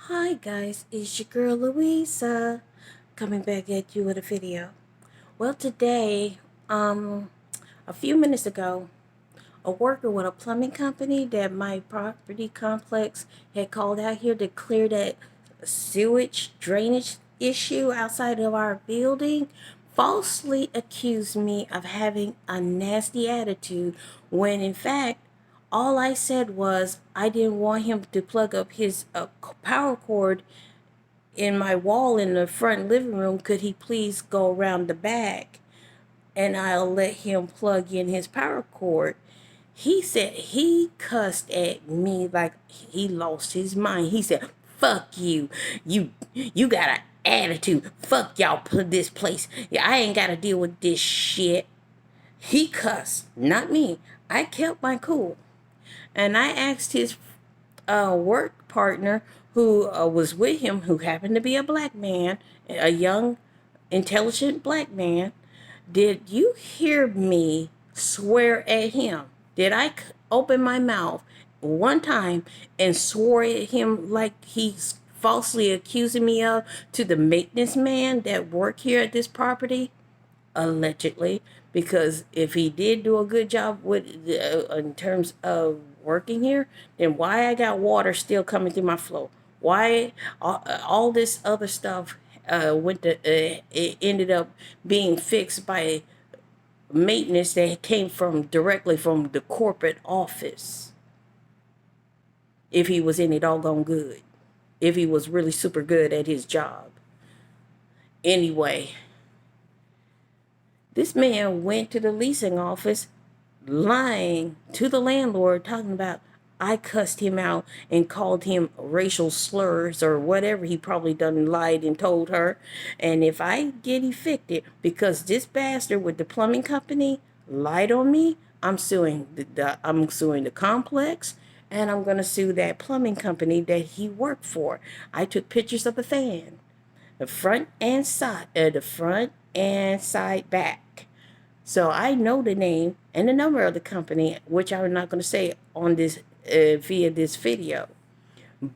Hi guys, it's your girl Louisa coming back at you with a video. Well, today, a few minutes ago, a worker with a plumbing company that my property complex had called out here to clear that sewage drainage issue outside of our building falsely accused me of having a nasty attitude when in fact all I said was I didn't want him to plug up his power cord in my wall in the front living room. Could he please go around the back and I'll let him plug in his power cord? He said he cussed at me like he lost his mind. He said, "Fuck you. You got an attitude. Fuck y'all put this place. Yeah, I ain't got to deal with this shit." He cussed, not me. I kept my cool. And I asked his work partner who was with him, who happened to be a black man, a young, intelligent black man, did you hear me swear at him? Did I open my mouth one time and swore at him like he's falsely accusing me of to the maintenance man that worked here at this property? Allegedly, because if he did do a good job with in terms of working here, then why I got water still coming through my flow? Why all this other stuff it ended up being fixed by maintenance that came from directly from the corporate office? If he was any doggone good, if he was really super good at his job. Anyway, this man went to the leasing office lying to the landlord, talking about I cussed him out and called him racial slurs or whatever he probably done lied and told her. And if I get evicted because this bastard with the plumbing company lied on me, I'm suing I'm suing the complex, and I'm gonna sue that plumbing company that he worked for. I took pictures of the fan, the front and side back. So I know the name and the number of the company, which I'm not going to say on this via this video.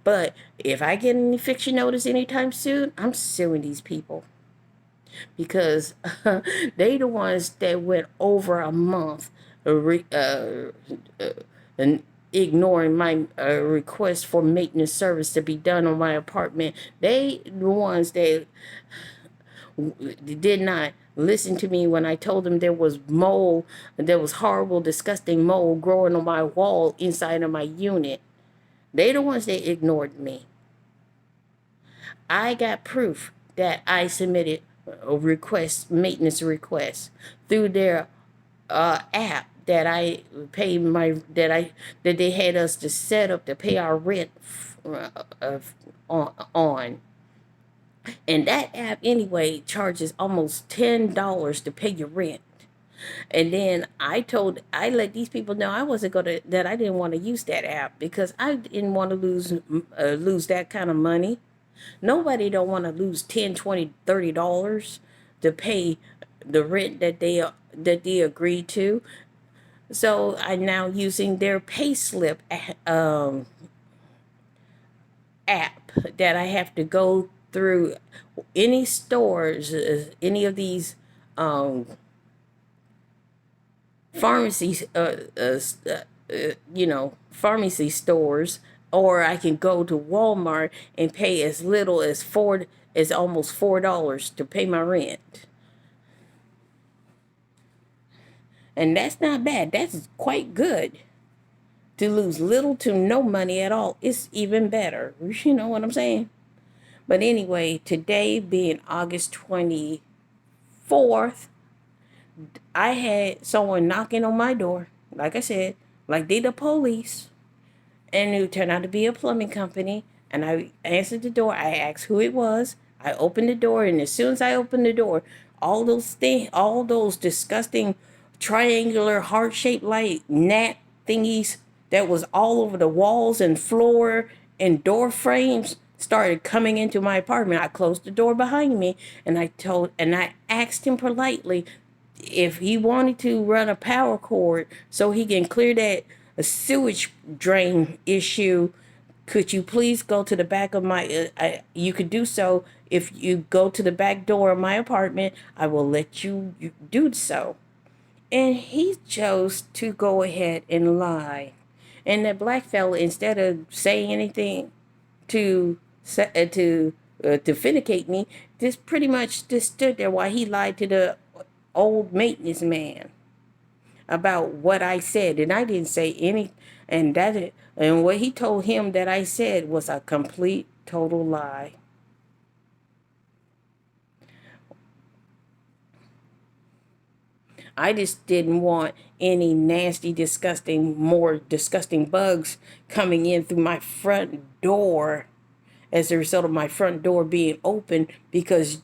But if I get an eviction notice anytime soon, I'm suing these people because they the ones that went over a month and ignoring my request for maintenance service to be done on my apartment. They the ones that did not listen to me when I told them there was mold, there was horrible, disgusting mold growing on my wall inside of my unit. They the ones that ignored me. I got proof that I submitted a request, maintenance request, through their app that I paid that they had us to set up to pay our rent on. And that app anyway charges almost $10 to pay your rent. And then I let these people know that I didn't want to use that app because I didn't want to lose that kind of money. Nobody don't want to lose 10, 20, $30 to pay the rent that they agreed to. So I'm now using their payslip app that I have to go through any stores, any of these pharmacies, pharmacy stores, or I can go to Walmart and pay as little as almost $4 to pay my rent. And that's not bad. That's quite good. To lose little to no money at all, it's even better. You know what I'm saying? But anyway, today being August 24th, I had someone knocking on my door, like I said, like they the police, and it turned out to be a plumbing company. And I answered the door. I asked who it was. I opened the door, and as soon as I opened the door, all those disgusting triangular heart-shaped like gnat thingies that was all over the walls and floor and door frames started coming into my apartment. I closed the door behind me, and I asked him politely if he wanted to run a power cord so he can clear that sewage drain issue Could you please go to the back of my, you could do so if you go to the back door of my apartment. I will let you do so. And he chose to go ahead and lie. And that black fella, instead of saying anything to to vindicate me, just pretty much just stood there while he lied to the old maintenance man about what I said, and I didn't say any, and what he told him that I said was a complete total lie. I just didn't want any nasty, disgusting, more disgusting bugs coming in through my front door as a result of my front door being open, because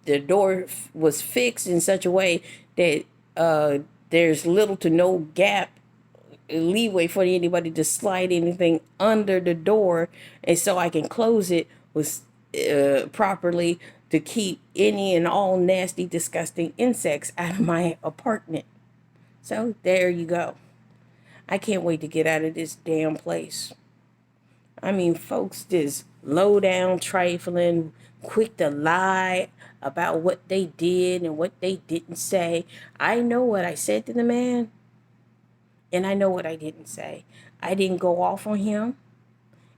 the door was fixed in such a way that there's little to no gap leeway for anybody to slide anything under the door, and so I can close it with properly to keep any and all nasty, disgusting insects out of my apartment. So there you go. I can't wait to get out of this damn place. I mean, folks just low down, trifling, quick to lie about what they did and what they didn't say. I know what I said to the man, and I know what I didn't say. I didn't go off on him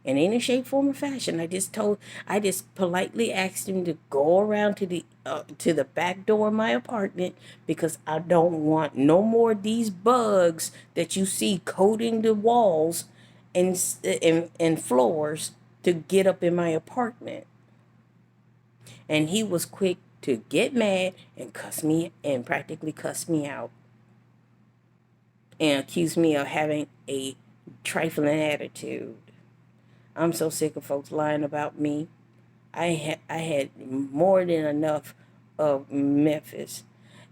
in any shape, form, or fashion. I just politely asked him to go around to the back door of my apartment, because I don't want no more of these bugs that you see coating the walls and floors to get up in my apartment. And he was quick to get mad and cuss me and practically cuss me out and accuse me of having a trifling attitude. I'm so sick of folks lying about me. I had more than enough of Memphis.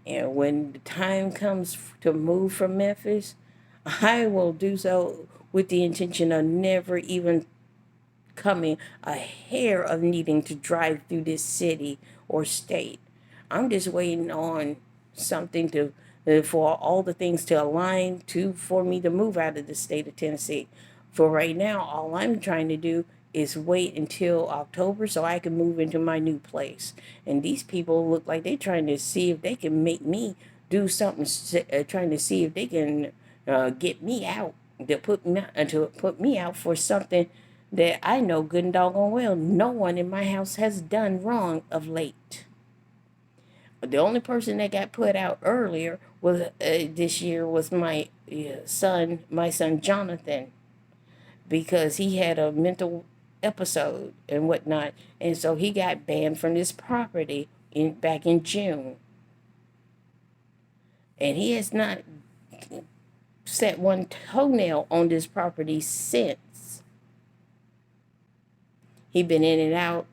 And when the time comes to move from Memphis, I will do so with the intention of never even coming a hair of needing to drive through this city or state. I'm just waiting on something to for all the things to align to for me to move out of the state of Tennessee. For right now, all I'm trying to do is wait until October so I can move into my new place. And these people look like they're trying to see if they can make me do something, trying to see if they can get me out, to put me out for something that I know good and doggone well no one in my house has done wrong of late. The only person that got put out earlier was this year was my son Jonathan, because he had a mental episode and whatnot, and so he got banned from this property back in June, and he has not set one toenail on this property since. He been in and out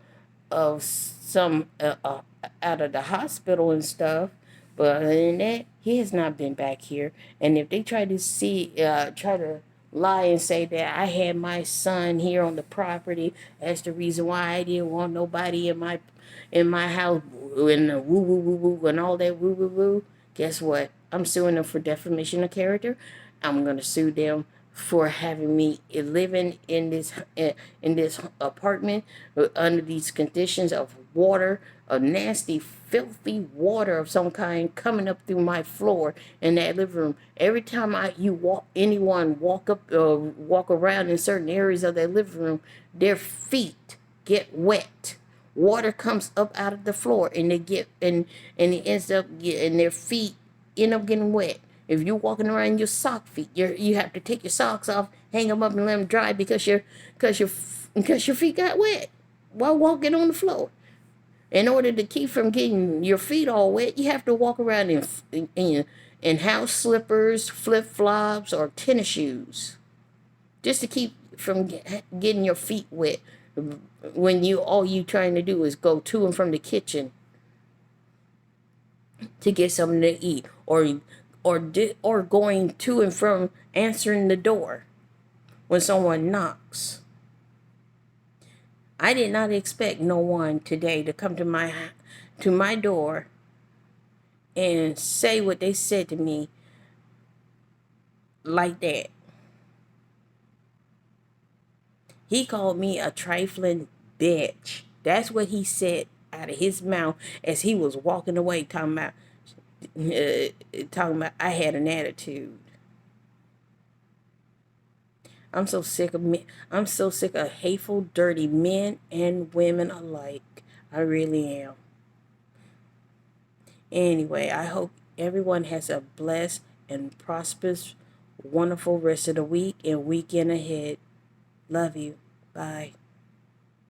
of some out of the hospital and stuff, but other than that, he has not been back here. And if they try to lie and say that I had my son here on the property, that's the reason why I didn't want nobody in my house, and the woo woo woo woo and all that woo woo woo. Guess what? I'm suing them for defamation of character. I'm gonna sue them for having me living in this apartment under these conditions of water, a nasty, filthy water of some kind coming up through my floor in that living room. Every time anyone walk around in certain areas of that living room, their feet get wet. Water comes up out of the floor, and it ends up and their feet end up getting wet. If you're walking around in your sock feet, you have to take your socks off, hang them up, and let them dry because your feet got wet while walking on the floor. In order to keep from getting your feet all wet, you have to walk around in house slippers, flip flops, or tennis shoes, just to keep from getting your feet wet. When all you trying to do is go to and from the kitchen to get something to eat, or going to and from answering the door when someone knocks. I did not expect no one today to come to my door and say what they said to me like that. He called me a trifling bitch. That's what he said out of his mouth as he was walking away, talking about I had an attitude. I'm so sick of me. I'm so sick of hateful, dirty men and women alike. I really am. Anyway, I hope everyone has a blessed and prosperous, wonderful rest of the week and weekend ahead. Love you. Bye.